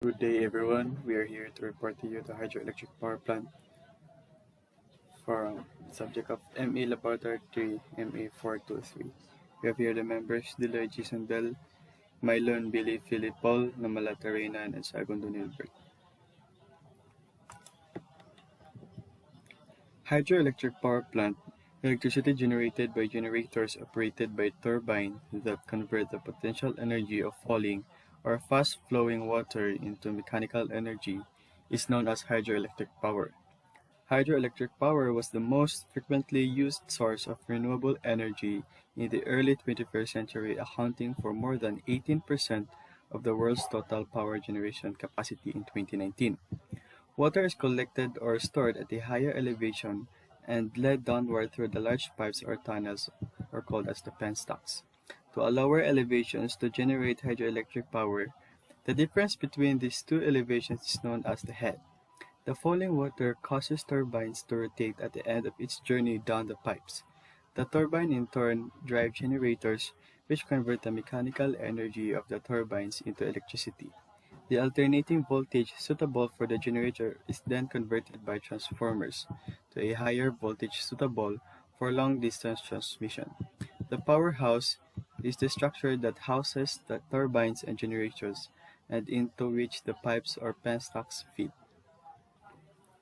Good day, everyone. We are here to report to you the hydroelectric power plant for subject of MA Laboratory 3, MA 423. We have here the members Dila Jason Bell, Mylon Billy Philip Paul, Namala Tarena, and Sagundo Nilbert. Hydroelectric power plant, electricity generated by generators operated by turbine that convert the potential energy of falling or fast-flowing water into mechanical energy, is known as hydroelectric power. Hydroelectric power was the most frequently used source of renewable energy in the early 21st century, accounting for more than 18% of the world's total power generation capacity in 2019. Water is collected or stored at a higher elevation and led downward through the large pipes or tunnels, or called as the penstocks, to a lower elevations to generate hydroelectric power. The difference between these two elevations is known as the head. The falling water causes turbines to rotate at the end of its journey down the pipes. The turbine in turn drive generators which convert the mechanical energy of the turbines into electricity. The alternating voltage suitable for the generator is then converted by transformers to a higher voltage suitable for long-distance transmission. The powerhouse is the structure that houses the turbines and generators and into which the pipes or penstocks feed.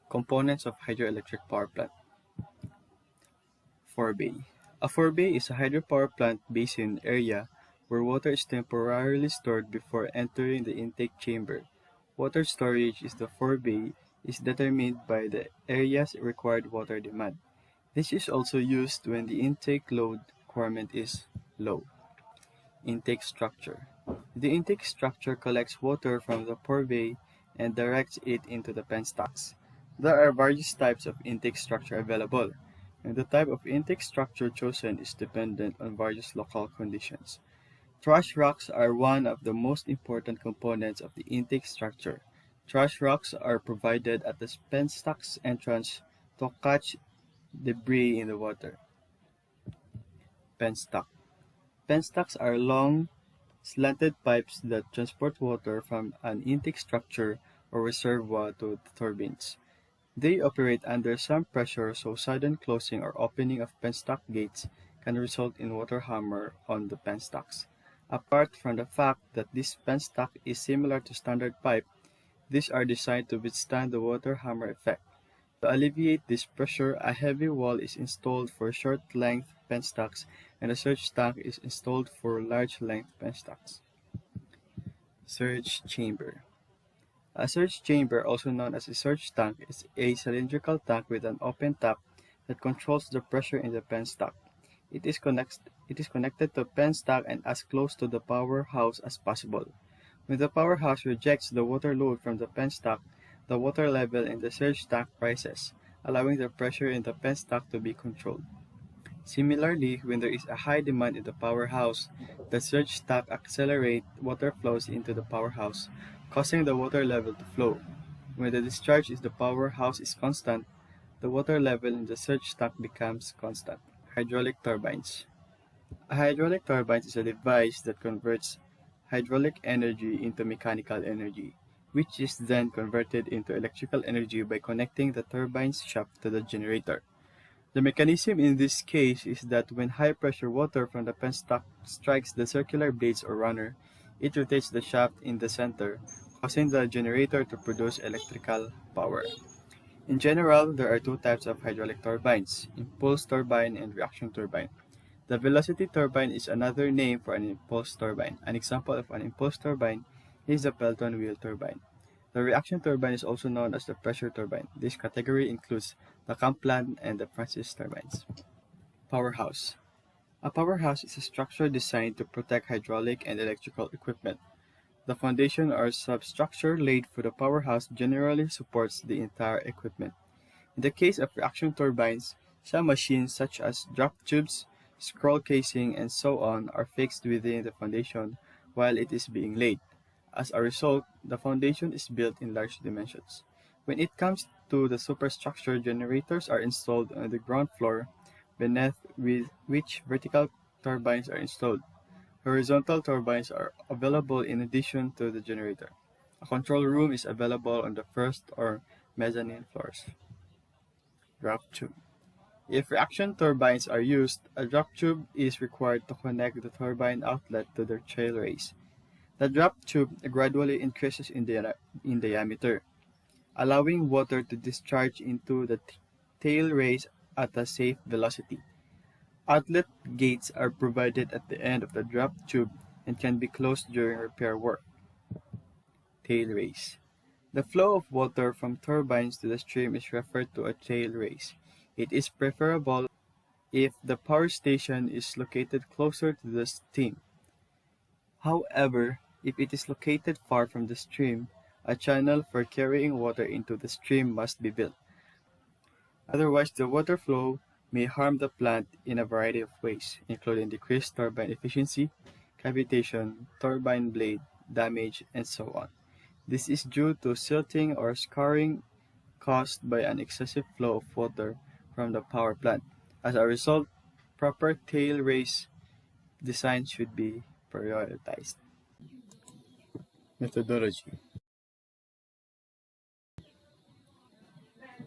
Components of hydroelectric power plant. Forebay. A forebay is a hydropower plant basin area where water is temporarily stored before entering the intake chamber. Water storage in the forebay is determined by the area's required water demand. This is also used when the intake load requirement is low. Intake structure. The intake structure collects water from the forebay and directs it into the penstocks. There are various types of intake structure available, and the type of intake structure chosen is dependent on various local conditions. Trash rocks are one of the most important components of the intake structure. Trash rocks are provided at the penstock's entrance to catch debris in the water. Penstock. Penstocks are long, slanted pipes that transport water from an intake structure or reservoir to the turbines. They operate under some pressure, so sudden closing or opening of penstock gates can result in water hammer on the penstocks. Apart from the fact that this penstock is similar to standard pipe, these are designed to withstand the water hammer effect. To alleviate this pressure, a heavy wall is installed for short-length penstocks and a surge tank is installed for large-length penstocks. Surge chamber. A surge chamber, also known as a surge tank, is a cylindrical tank with an open top that controls the pressure in the penstock. It is connected to penstock and as close to the powerhouse as possible. When the powerhouse rejects the water load from the penstock, the water level in the surge tank rises, allowing the pressure in the penstock to be controlled. Similarly, when there is a high demand in the powerhouse, the surge tank accelerates water flows into the powerhouse, causing the water level to flow. When the discharge in the powerhouse is constant, the water level in the surge tank becomes constant. Hydraulic turbines. A hydraulic turbine is a device that converts hydraulic energy into mechanical energy, which is then converted into electrical energy by connecting the turbine's shaft to the generator. The mechanism in this case is that when high-pressure water from the penstock strikes the circular blades or runner, it rotates the shaft in the center, causing the generator to produce electrical power. In general, there are two types of hydraulic turbines, impulse turbine and reaction turbine. The velocity turbine is another name for an impulse turbine. An example of an impulse turbine is the Pelton wheel turbine. The reaction turbine is also known as the pressure turbine. This category includes the Kaplan and the Francis turbines. Powerhouse. A powerhouse is a structure designed to protect hydraulic and electrical equipment. The foundation or substructure laid for the powerhouse generally supports the entire equipment. In the case of reaction turbines, some machines such as drop tubes, scroll casing, and so on are fixed within the foundation while it is being laid. As a result, the foundation is built in large dimensions. When it comes to the superstructure, generators are installed on the ground floor, beneath which vertical turbines are installed. Horizontal turbines are available in addition to the generator. A control room is available on the first or mezzanine floors. Drop tube. If reaction turbines are used, a drop tube is required to connect the turbine outlet to the tail race. The drop tube gradually increases in diameter, allowing water to discharge into the tail race at a safe velocity. Outlet gates are provided at the end of the drop tube and can be closed during repair work. Tail race. The flow of water from turbines to the stream is referred to as tail race. It is preferable if the power station is located closer to the steam. However, if it is located far from the stream, a channel for carrying water into the stream must be built. Otherwise, the water flow may harm the plant in a variety of ways, including decreased turbine efficiency, cavitation, turbine blade damage, and so on. This is due to silting or scarring caused by an excessive flow of water from the power plant. As a result, proper tail race design should be prioritized. Methodology.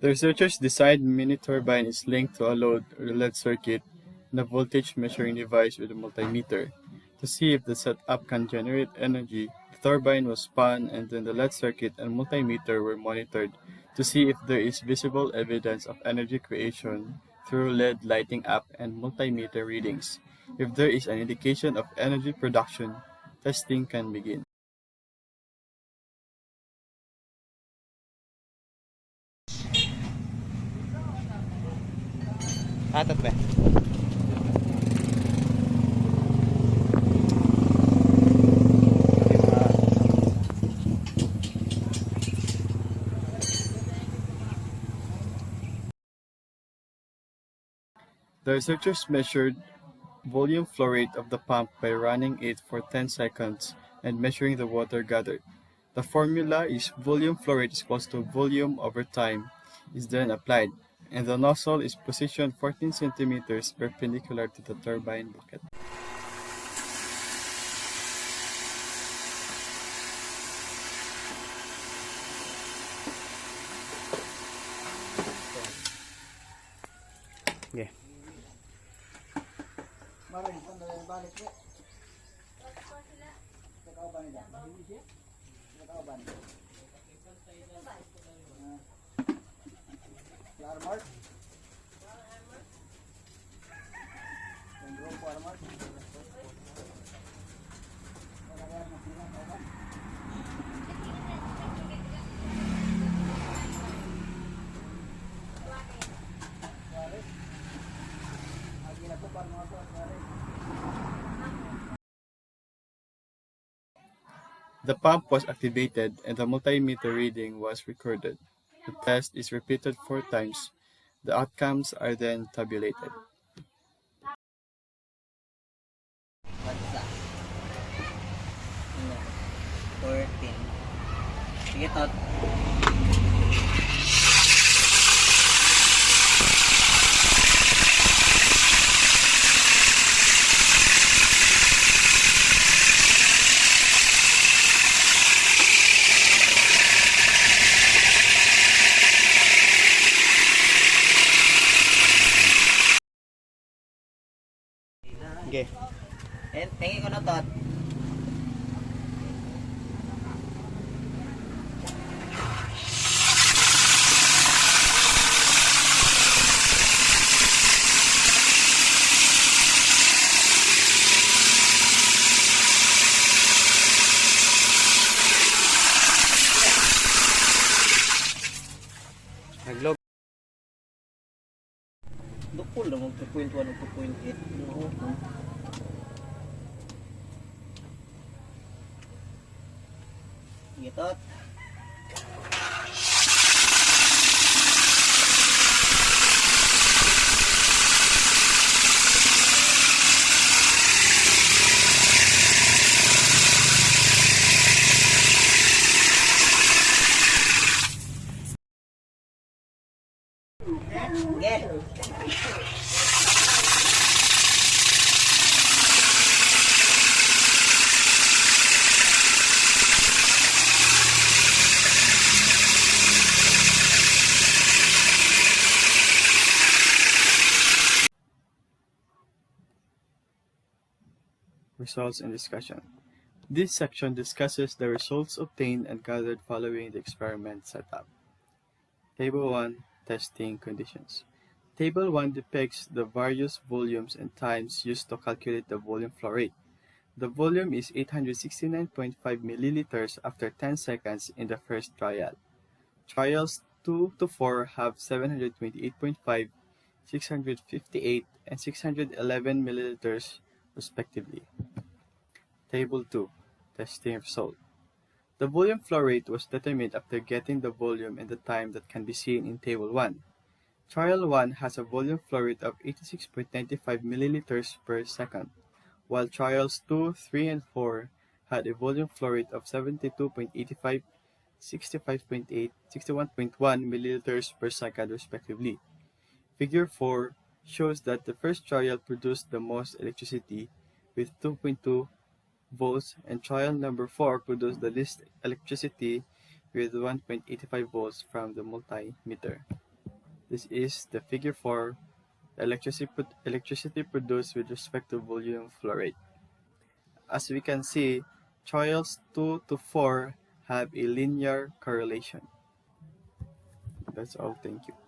The researchers designed mini turbine is linked to a load or LED circuit and a voltage measuring device with a multimeter. To see if the setup can generate energy, the turbine was spun and then the LED circuit and multimeter were monitored to see if there is visible evidence of energy creation through LED lighting up and multimeter readings. If there is an indication of energy production, testing can begin. Atat ba? The researchers measured volume flow rate of the pump by running it for 10 seconds and measuring the water gathered. The formula is volume flow rate is equals to volume over time is then applied, and the nozzle is positioned 14 centimeters perpendicular to the turbine bucket. Okay. The pump was activated and the multimeter reading was recorded. The test is repeated 4 times. The outcomes are then tabulated. What's that? 14. Sige, tot. Okay. And tingin ko na tot. Naglog. Dukol lang mag 2.1 o 2.8. Gitot. Okay. Results and discussion. This section discusses the results obtained and gathered following the experiment setup. Table 1, Testing Conditions. Table 1 depicts the various volumes and times used to calculate the volume flow rate. The volume is 869.5 milliliters after 10 seconds in the first trial. Trials 2 to 4 have 728.5, 658, and 611 milliliters respectively. Table 2, Testing Result. The volume flow rate was determined after getting the volume and the time that can be seen in Table 1. Trial 1 has a volume flow rate of 86.95 milliliters per second, while trials 2, 3, and 4 had a volume flow rate of 72.85, 65.8, 61.1 milliliters per second respectively. Figure 4 shows that the first trial produced the most electricity with 2.2 volts and trial number 4 produced the least electricity with 1.85 volts from the multimeter. This is the figure 4, electricity produced with respect to volume flow rate. As we can see, trials 2 to 4 have a linear correlation. That's all. Thank you.